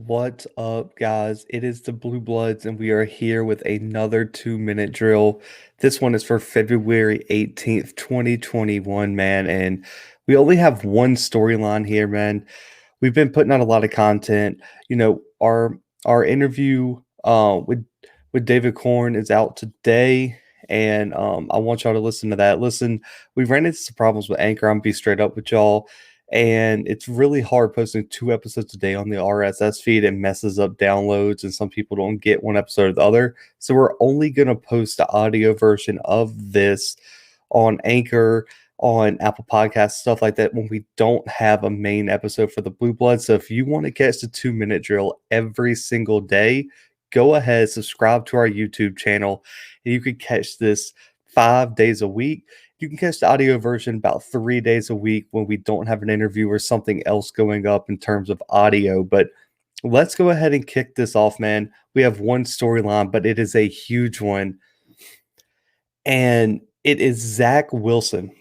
What's up, guys? It is the Bluebloods, and we are here with another 2-minute drill. This one is for February 18th, 2021, man. And we only have one storyline here, man. We've been putting out a lot of content. Our interview with David Korn is out today, and I want y'all to listen to that. Listen, we ran into some problems with Anchor. I'm gonna be straight up with y'all. And it's really hard posting 2 episodes a day on the RSS feed. It messes up downloads, and some people don't get one episode or the other. So we're only going to post the audio version of this on Anchor, on Apple Podcasts, stuff like that, when we don't have a main episode for the Blue Blood. So if you want to catch the 2-minute drill every single day, go ahead, subscribe to our YouTube channel, and you can catch this 5 days a week. You can catch the audio version about 3 days a week when we don't have an interview or something else going up in terms of audio. But let's go ahead and kick this off, man. We have one storyline, but it is a huge one. And it is Zach Wilson.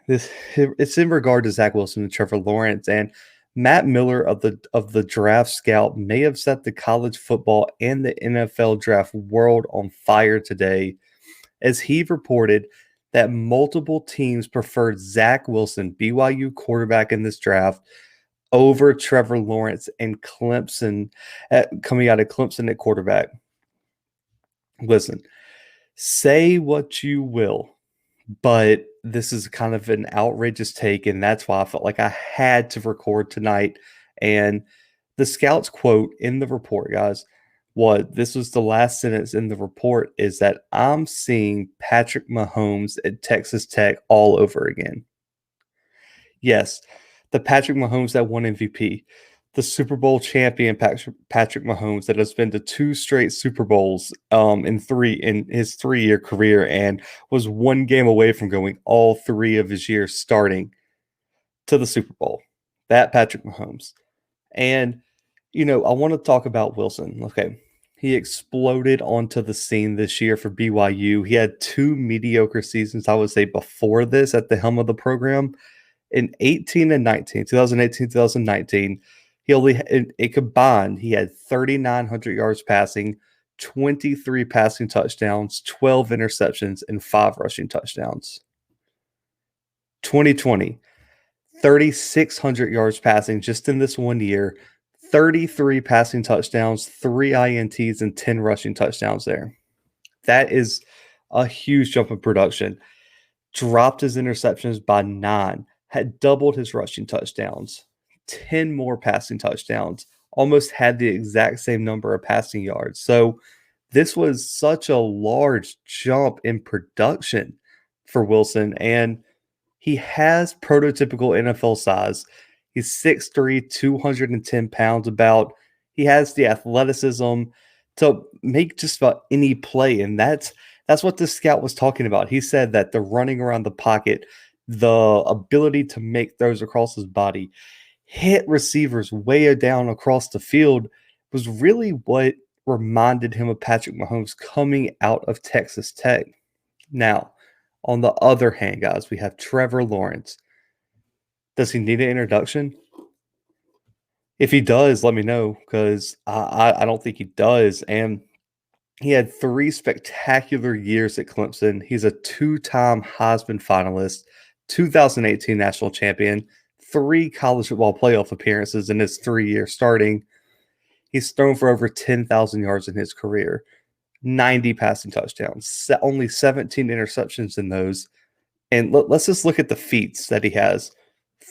It's in regard to Zach Wilson and Trevor Lawrence. And Matt Miller of the Draft Scout may have set the college football and the NFL draft world on fire today, as he reported that multiple teams preferred Zach Wilson, BYU quarterback in this draft, over Trevor Lawrence and Clemson, coming out of Clemson at quarterback. Listen, say what you will, but this is kind of an outrageous take, and that's why I felt like I had to record tonight. And the scouts quote in the report, guys, this was the last sentence in the report, is that I'm seeing Patrick Mahomes at Texas Tech all over again. Yes, the Patrick Mahomes that won MVP, the Super Bowl champion Patrick Mahomes that has been to 2 straight Super Bowls in his 3-year career, and was one game away from going all 3 of his years starting to the Super Bowl. That Patrick Mahomes. And I want to talk about Wilson. Okay. He exploded onto the scene this year for BYU. He had 2 mediocre seasons, I would say, before this at the helm of the program. In 18 and 19, 2018, 2019, it combined, he had 3,900 yards passing, 23 passing touchdowns, 12 interceptions, and 5 rushing touchdowns. 2020, 3,600 yards passing just in this one year, 33 passing touchdowns, 3 INTs, and 10 rushing touchdowns there. That is a huge jump in production. Dropped his interceptions by 9, had doubled his rushing touchdowns, 10 more passing touchdowns, almost had the exact same number of passing yards. So this was such a large jump in production for Wilson, and he has prototypical NFL size. He's 6'3", 210 pounds about. He has the athleticism to make just about any play, and that's what the scout was talking about. He said that the running around the pocket, the ability to make throws across his body, hit receivers way down across the field, was really what reminded him of Patrick Mahomes coming out of Texas Tech. Now, on the other hand, guys, we have Trevor Lawrence. Does he need an introduction? If he does, let me know, because I don't think he does. And he had 3 spectacular years at Clemson. He's a 2-time Heisman finalist, 2018 national champion, 3 college football playoff appearances in his 3 years starting. He's thrown for over 10,000 yards in his career, 90 passing touchdowns, only 17 interceptions in those. And let's just look at the feats that he has.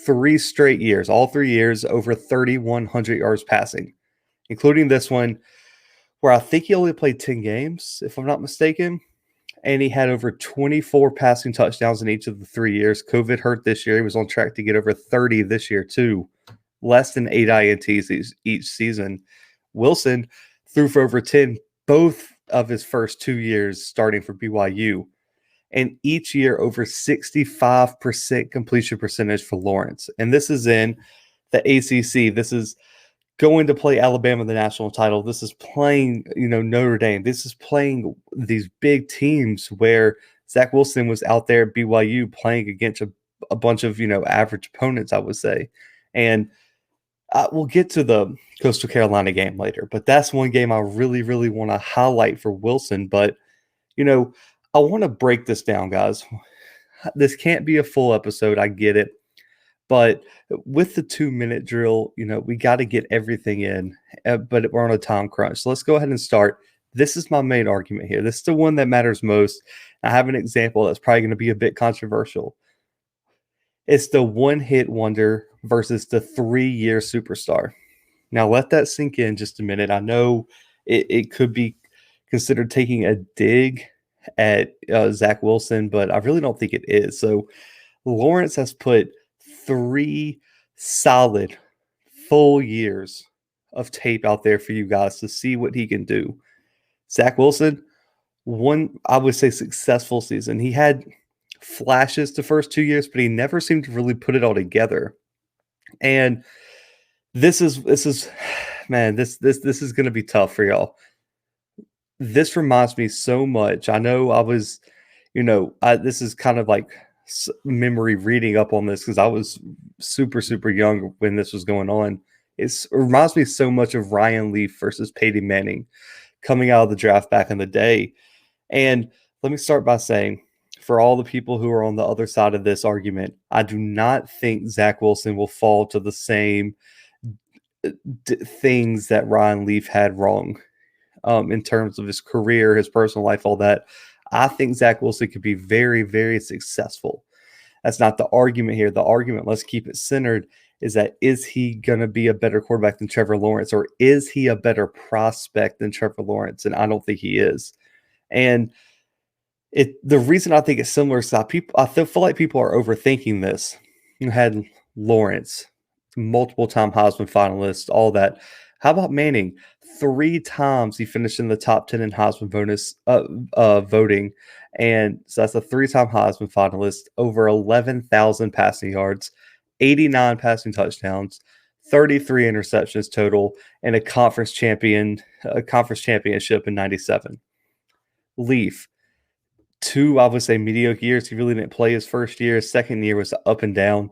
3 straight years, all 3 years, over 3,100 yards passing, including this one where I think he only played 10 games, if I'm not mistaken. And he had over 24 passing touchdowns in each of the 3 years. COVID hurt this year. He was on track to get over 30 this year, too. Less than 8 INTs each season. Wilson threw for over 10 both of his first 2 years starting for BYU. And each year over 65% completion percentage for Lawrence. And this is in the ACC. This is going to play Alabama in the national title. This is playing, Notre Dame. This is playing these big teams where Zach Wilson was out there at BYU playing against a bunch of, average opponents, I would say. And We'll get to the Coastal Carolina game later, but that's one game I really, really want to highlight for Wilson. But, you know, I want to break this down, guys. This can't be a full episode. I get it. But with the 2 minute drill, we got to get everything in, but we're on a time crunch. So let's go ahead and start. This is my main argument here. This is the one that matters most. I have an example that's probably going to be a bit controversial. It's the one hit wonder versus the 3 year superstar. Now, let that sink in just a minute. I know it could be considered taking a dig at Zach Wilson, but I really don't think it is. So, Lawrence has put 3 solid full years of tape out there for you guys to see what he can do. Zach Wilson, one, I would say, successful season. He had flashes the first 2 years, but he never seemed to really put it all together. And this is man, this is going to be tough for y'all. This reminds me so much. I know I was, this is kind of like memory reading up on this because I was super, super young when this was going on. It reminds me so much of Ryan Leaf versus Peyton Manning coming out of the draft back in the day. And let me start by saying, for all the people who are on the other side of this argument, I do not think Zach Wilson will fall to the same things that Ryan Leaf had wrong in terms of his career, his personal life, all that. I think Zach Wilson could be very, very successful. That's not the argument here. The argument, let's keep it centered, is that is he going to be a better quarterback than Trevor Lawrence, or is he a better prospect than Trevor Lawrence? And I don't think he is. And the reason I think it's similar is that I feel like people are overthinking this. You had Lawrence, multiple time Heisman finalist, all that. How about Manning? 3 times he finished in the top 10 in Heisman bonus voting. And so that's a 3-time Heisman finalist, over 11,000 passing yards, 89 passing touchdowns, 33 interceptions total, and a conference championship in 97. Leaf, 2, I would say, mediocre years. He really didn't play his first year. His second year was up and down.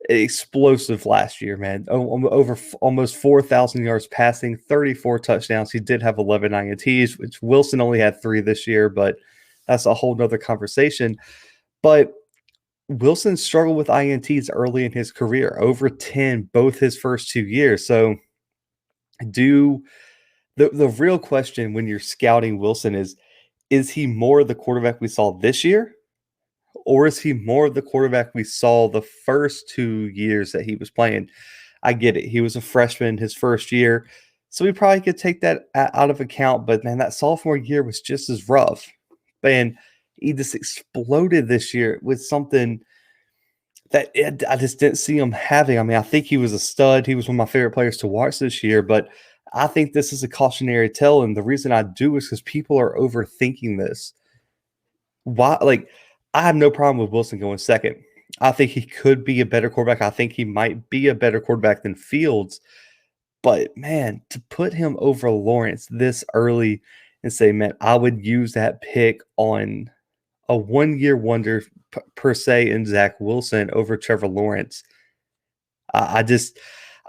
Explosive last year, man. Over almost 4,000 yards passing, 34 touchdowns. He did have 11 INTs, which Wilson only had 3 this year, but that's a whole nother conversation. But Wilson struggled with INTs early in his career, over 10 both his first 2 years. So the real question when you're scouting Wilson is he more the quarterback we saw this year? Or is he more of the quarterback we saw the first 2 years that he was playing? I get it. He was a freshman his first year, so we probably could take that out of account. But, man, that sophomore year was just as rough. And he just exploded this year with something that I just didn't see him having. I mean, I think he was a stud. He was one of my favorite players to watch this year. But I think this is a cautionary tale, and the reason I do is because people are overthinking this. Why? Like, I have no problem with Wilson going second. I think he could be a better quarterback. I think he might be a better quarterback than Fields. But, man, to put him over Lawrence this early and say, man, I would use that pick on a 1-year wonder per se in Zach Wilson over Trevor Lawrence. I just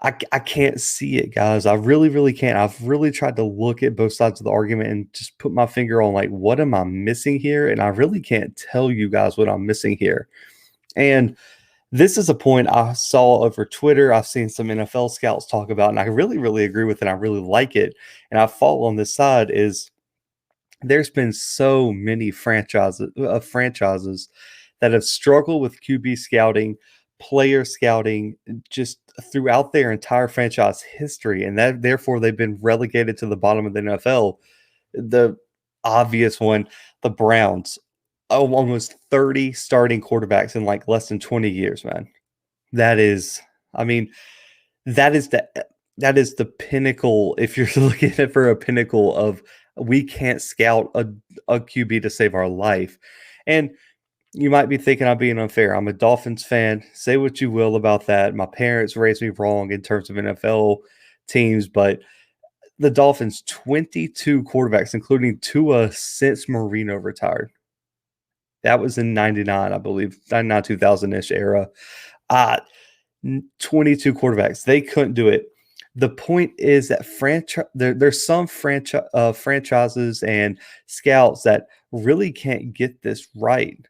I can't see it, guys. I really, really can't. I've really tried to look at both sides of the argument and just put my finger on, like, what am I missing here? And I really can't tell you guys what I'm missing here. And this is a point I saw over Twitter. I've seen some NFL scouts talk about, and I really, really agree with it. I really like it. And I fall on this side is there's been so many franchises that have struggled with QB scouting, player scouting, just throughout their entire franchise history, and that therefore they've been relegated to the bottom of the NFL. The obvious one, the Browns, almost 30 starting quarterbacks in like less than 20 years, man. That is, I mean, that is the pinnacle. If you're looking at for a pinnacle of we can't scout a QB to save our life. And you might be thinking I'm being unfair. I'm a Dolphins fan. Say what you will about that. My parents raised me wrong in terms of NFL teams, but the Dolphins, 22 quarterbacks, including Tua, since Marino retired. That was in 99, I believe, 99, 2000-ish era. 22 quarterbacks. They couldn't do it. The point is that there's some franchises and scouts that really can't get this right.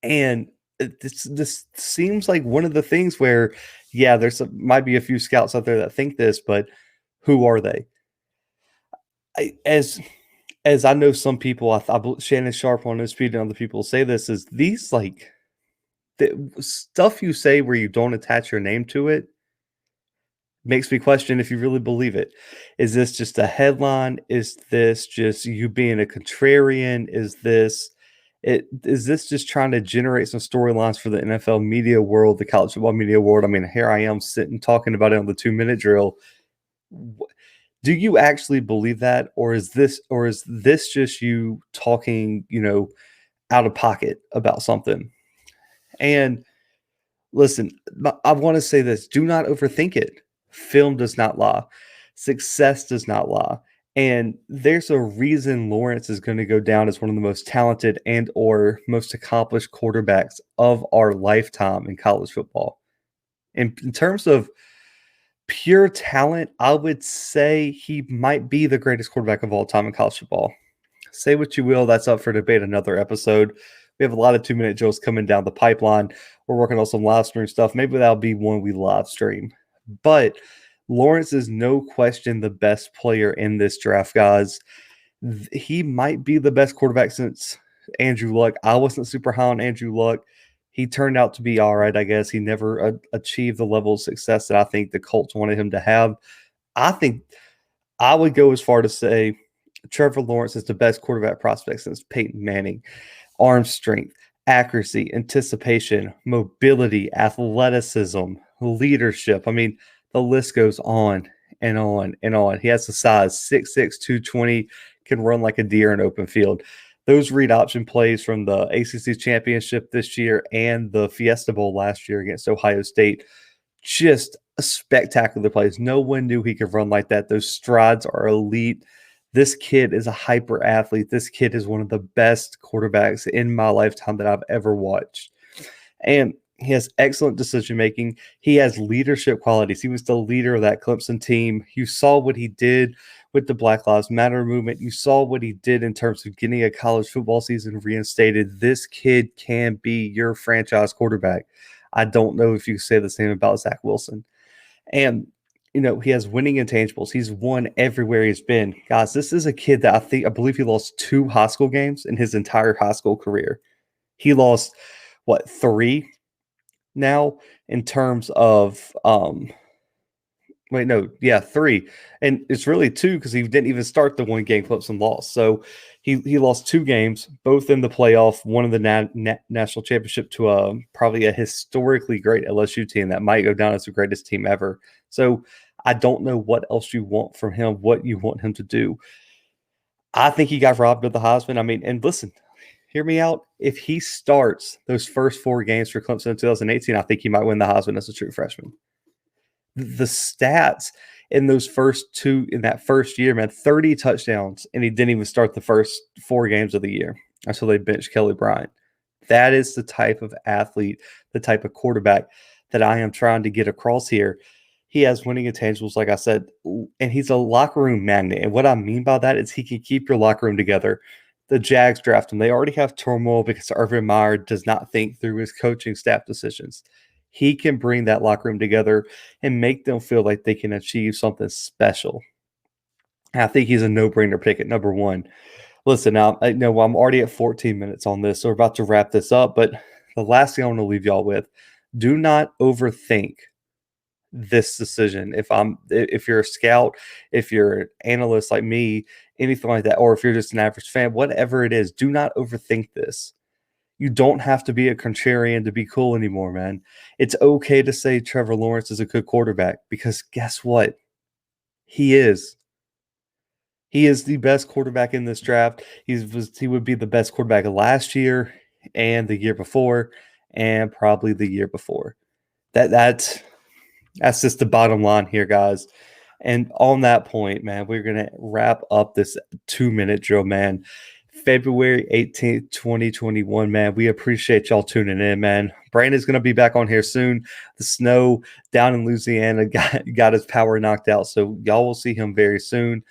And this seems like one of the things where, yeah, might be a few scouts out there that think this, but who are they? I, as I know, some people, Shannon Sharp on his feed and other people say this is these like the stuff you say where you don't attach your name to it makes me question if you really believe it. Is this just a headline? Is this just you being a contrarian? Is this just trying to generate some storylines for the NFL media world, the college football media world? I mean, here I am sitting talking about it on the 2 minute drill. Do you actually believe that, or is this just you talking, out of pocket about something? And listen, I want to say this: do not overthink it. Film does not lie. Success does not lie. And there's a reason Lawrence is going to go down as one of the most talented and or most accomplished quarterbacks of our lifetime in college football. In terms of pure talent, I would say he might be the greatest quarterback of all time in college football. Say what you will, that's up for debate another episode. We have a lot of 2 minute drills coming down the pipeline. We're working on some live stream stuff. Maybe that'll be one we live stream. But Lawrence is no question the best player in this draft, guys. He might be the best quarterback since Andrew Luck. I wasn't super high on Andrew Luck. He turned out to be all right, I guess. He never achieved the level of success that I think the Colts wanted him to have. I think I would go as far to say Trevor Lawrence is the best quarterback prospect since Peyton Manning. Arm strength, accuracy, anticipation, mobility, athleticism, leadership. I mean, the list goes on and on and on. He has the size 6'6", 220, can run like a deer in open field. Those read option plays from the ACC championship this year and the Fiesta Bowl last year against Ohio State, just spectacular plays. No one knew he could run like that. Those strides are elite. This kid is a hyper athlete. This kid is one of the best quarterbacks in my lifetime that I've ever watched. And he has excellent decision making. He has leadership qualities. He was the leader of that Clemson team. You saw what he did with the Black Lives Matter movement. You saw what he did in terms of getting a college football season reinstated. This kid can be your franchise quarterback. I don't know if you say the same about Zach Wilson. And, he has winning intangibles. He's won everywhere he's been. Guys, this is a kid that I believe he lost 2 high school games in his entire high school career. He lost, 3 now in terms of 3. And it's really 2 because he didn't even start the one game Clemson lost. So he lost 2 games, both in the playoff, one of the national championship to probably a historically great LSU team that might go down as the greatest team ever. So I don't know what else you want from him, what you want him to do. I think he got robbed of the Heisman. I mean, and listen, hear me out. If he starts those first 4 games for Clemson in 2018, I think he might win the Heisman as a true freshman. The stats in those first 2 in that first year, man, 30 touchdowns, and he didn't even start the first 4 games of the year until they benched Kelly Bryant. That is the type of athlete, the type of quarterback that I am trying to get across here. He has winning intangibles, like I said, and he's a locker room magnet. And what I mean by that is he can keep your locker room together. The Jags draft him. They already have turmoil because Urban Meyer does not think through his coaching staff decisions. He can bring that locker room together and make them feel like they can achieve something special. I think he's a no-brainer pick at number 1. Listen, now, I know I'm already at 14 minutes on this, so we're about to wrap this up. But the last thing I want to leave y'all with, do not overthink this decision. If you're a scout, if you're an analyst like me, anything like that, or if you're just an average fan, whatever it is, do not overthink this. You don't have to be a contrarian to be cool anymore, man. It's okay to say Trevor Lawrence is a good quarterback because guess what? He is. He is the best quarterback in this draft. He would be the best quarterback last year and the year before and probably the year before. That's just the bottom line here, guys. And on that point, man, we're going to wrap up this 2 minute drill, man. February 18th, 2021, man. We appreciate y'all tuning in, man. Brandon's going to be back on here soon. The snow down in Louisiana got his power knocked out, so y'all will see him very soon.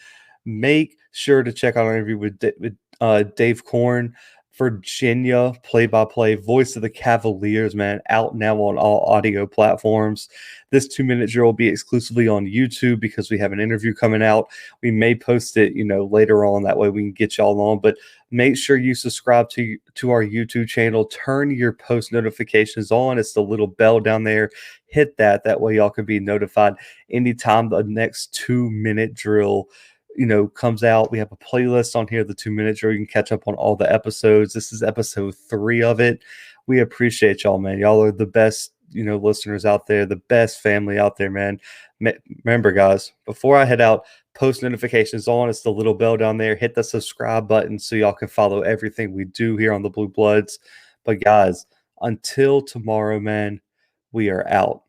Make sure to check out our interview with Dave Korn, Virginia play-by-play, voice of the Cavaliers, man, out now on all audio platforms. This 2 minute drill will be exclusively on YouTube because we have an interview coming out. We may post it, later on. That way we can get y'all on. But make sure you subscribe to our YouTube channel. Turn your post notifications on. It's the little bell down there. Hit that. That way y'all can be notified anytime the next 2 minute drill comes out. We have a playlist on here, the 2 minute drill. You can catch up on all the episodes. This is episode 3 of it. We appreciate y'all, man. Y'all are the best, listeners out there, the best family out there, man. Remember, guys, before I head out, post notifications on. It's the little bell down there. Hit the subscribe button so y'all can follow everything we do here on the Blue Bloods. But guys, until tomorrow, man, we are out.